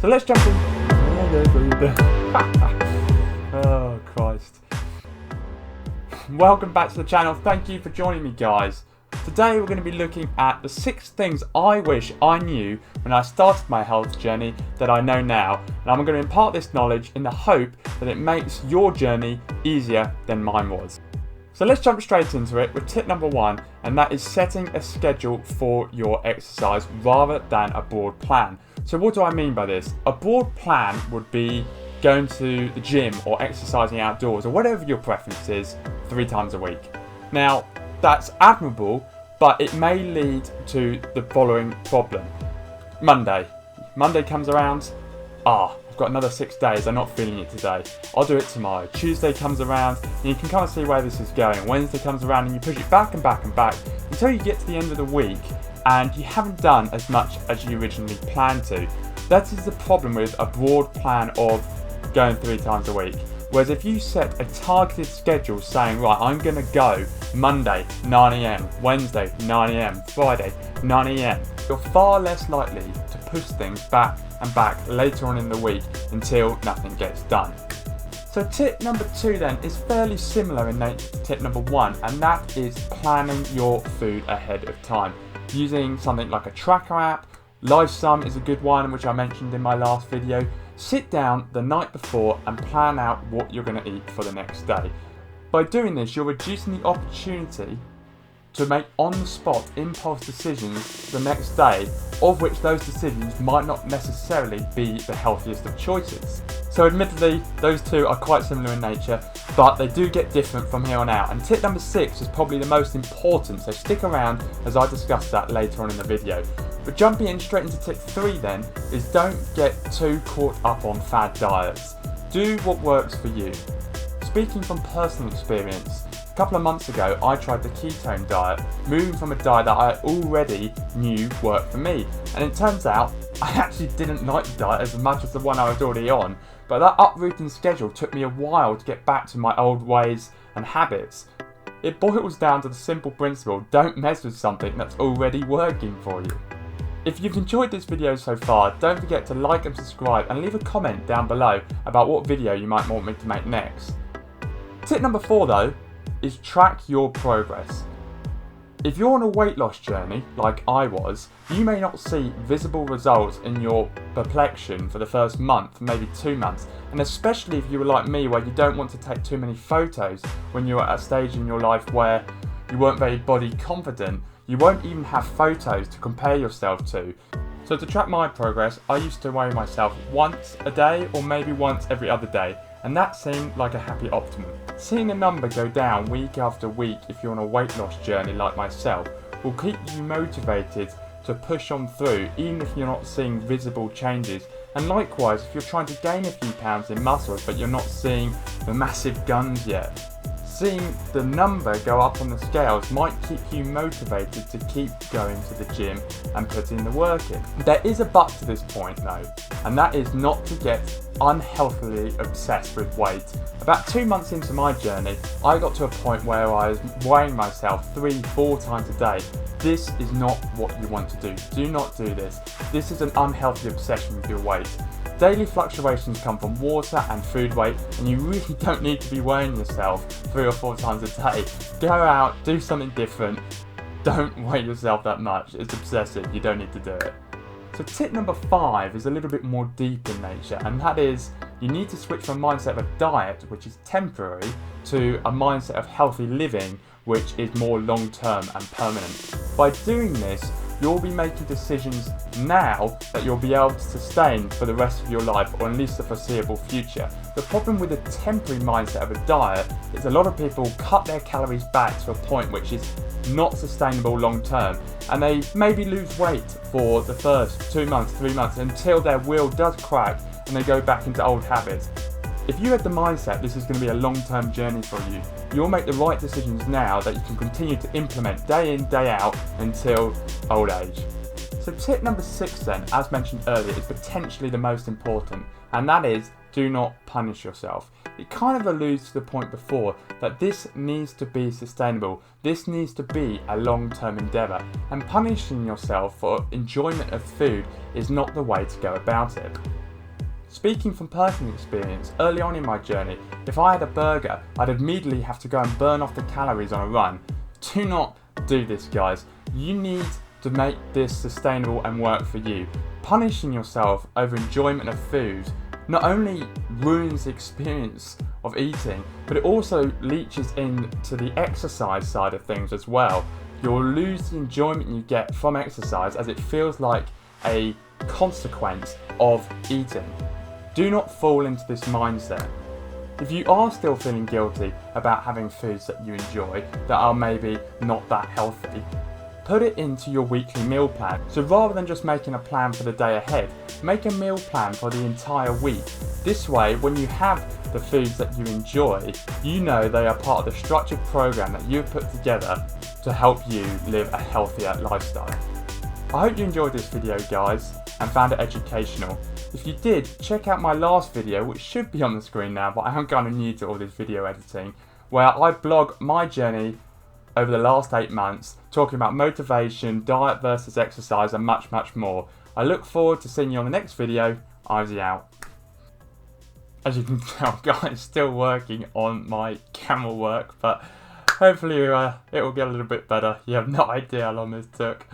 So let's jump in. Oh Christ. Welcome back to the channel. Thank you for joining me, guys. Today we're going to be looking at the 6 things I wish I knew when I started my health journey that I know now, and I'm going to impart this knowledge in the hope that it makes your journey easier than mine was. So let's jump straight into it with tip number 1, and that is setting a schedule for your exercise rather than a broad plan. So what do I mean by this? A broad plan would be going to the gym or exercising outdoors or whatever your preference is 3 times a week. Now, that's admirable, but it may lead to the following problem. Monday comes around, I've got another 6 days, I'm not feeling it today, I'll do it tomorrow. Tuesday comes around, and you can kind of see where this is going. Wednesday comes around and you push it back and back and back until you get to the end of the week and you haven't done as much as you originally planned to. That is the problem with a broad plan of going 3 times a week. Whereas if you set a targeted schedule saying, right, I'm going to go Monday 9 AM, Wednesday 9 AM, Friday 9 AM, you're far less likely to push things back and back later on in the week until nothing gets done. So tip number 2 then is fairly similar in nature to tip number 1, and that is planning your food ahead of time. Using something like a tracker app. LiveSum is a good one, which I mentioned in my last video. Sit down the night before and plan out what you're going to eat for the next day. By doing this, you're reducing the opportunity to make on-the-spot impulse decisions the next day, of which those decisions might not necessarily be the healthiest of choices. So admittedly, those two are quite similar in nature, but they do get different from here on out. And tip number 6 is probably the most important, so stick around as I discuss that later on in the video. But jumping in straight into tip 3 then, is don't get too caught up on fad diets. Do what works for you. Speaking from personal experience, a couple of months ago I tried the ketone diet, moving from a diet that I already knew worked for me. And it turns out I actually didn't like the diet as much as the one I was already on, but that uprooting schedule took me a while to get back to my old ways and habits. It boils down to the simple principle, don't mess with something that's already working for you. If you've enjoyed this video so far, don't forget to like and subscribe and leave a comment down below about what video you might want me to make next. Tip number 4 though, is track your progress. If you're on a weight loss journey, like I was, you may not see visible results in your complexion for the first month, maybe 2 months, and especially if you were like me where you don't want to take too many photos when you're at a stage in your life where you weren't very body confident, you won't even have photos to compare yourself to. So to track my progress, I used to weigh myself once a day or maybe once every other day, and that seemed like a happy optimum. Seeing a number go down week after week if you're on a weight loss journey like myself will keep you motivated to push on through even if you're not seeing visible changes. And likewise, if you're trying to gain a few pounds in muscles but you're not seeing the massive guns yet, seeing the number go up on the scales might keep you motivated to keep going to the gym and putting the work in. There is a but to this point though, and that is not to get unhealthily obsessed with weight. About 2 months into my journey, I got to a point where I was weighing myself 3-4 times a day. This is not what you want to do. Do not do this. This is an unhealthy obsession with your weight. Daily fluctuations come from water and food weight, and you really don't need to be weighing yourself 3 or 4 times a day. Go out, do something different. Don't weigh yourself that much. It's obsessive. You don't need to do it. So tip number 5 is a little bit more deep in nature, and that is you need to switch from a mindset of a diet, which is temporary, to a mindset of healthy living, which is more long-term and permanent. By doing this, you'll be making decisions now that you'll be able to sustain for the rest of your life, or at least the foreseeable future. The problem with a temporary mindset of a diet is a lot of people cut their calories back to a point which is not sustainable long term, and they maybe lose weight for the first 2 months, 3 months until their will does crack and they go back into old habits. If you had the mindset this is going to be a long-term journey for you, you'll make the right decisions now that you can continue to implement day in, day out until old age. So tip number 6 then, as mentioned earlier, is potentially the most important, and that is do not punish yourself. It kind of alludes to the point before that this needs to be sustainable. This needs to be a long-term endeavour, and punishing yourself for enjoyment of food is not the way to go about it. Speaking from personal experience, early on in my journey, if I had a burger, I'd immediately have to go and burn off the calories on a run. Do not do this, guys. You need to make this sustainable and work for you. Punishing yourself over enjoyment of food not only ruins the experience of eating, but it also leaches into the exercise side of things as well. You'll lose the enjoyment you get from exercise as it feels like a consequence of eating. Do not fall into this mindset. If you are still feeling guilty about having foods that you enjoy that are maybe not that healthy, put it into your weekly meal plan. So rather than just making a plan for the day ahead, make a meal plan for the entire week. This way, when you have the foods that you enjoy, you know they are part of the structured program that you've put together to help you live a healthier lifestyle. I hope you enjoyed this video, guys, and found it educational. If you did, check out my last video, which should be on the screen now, but I am kind of new to all this video editing, where I blog my journey over the last 8 months, talking about motivation, diet versus exercise, and much, much more. I look forward to seeing you on the next video. Ivesy out. As you can tell, guys, still working on my camera work, but hopefully it will get a little bit better. You have no idea how long this took.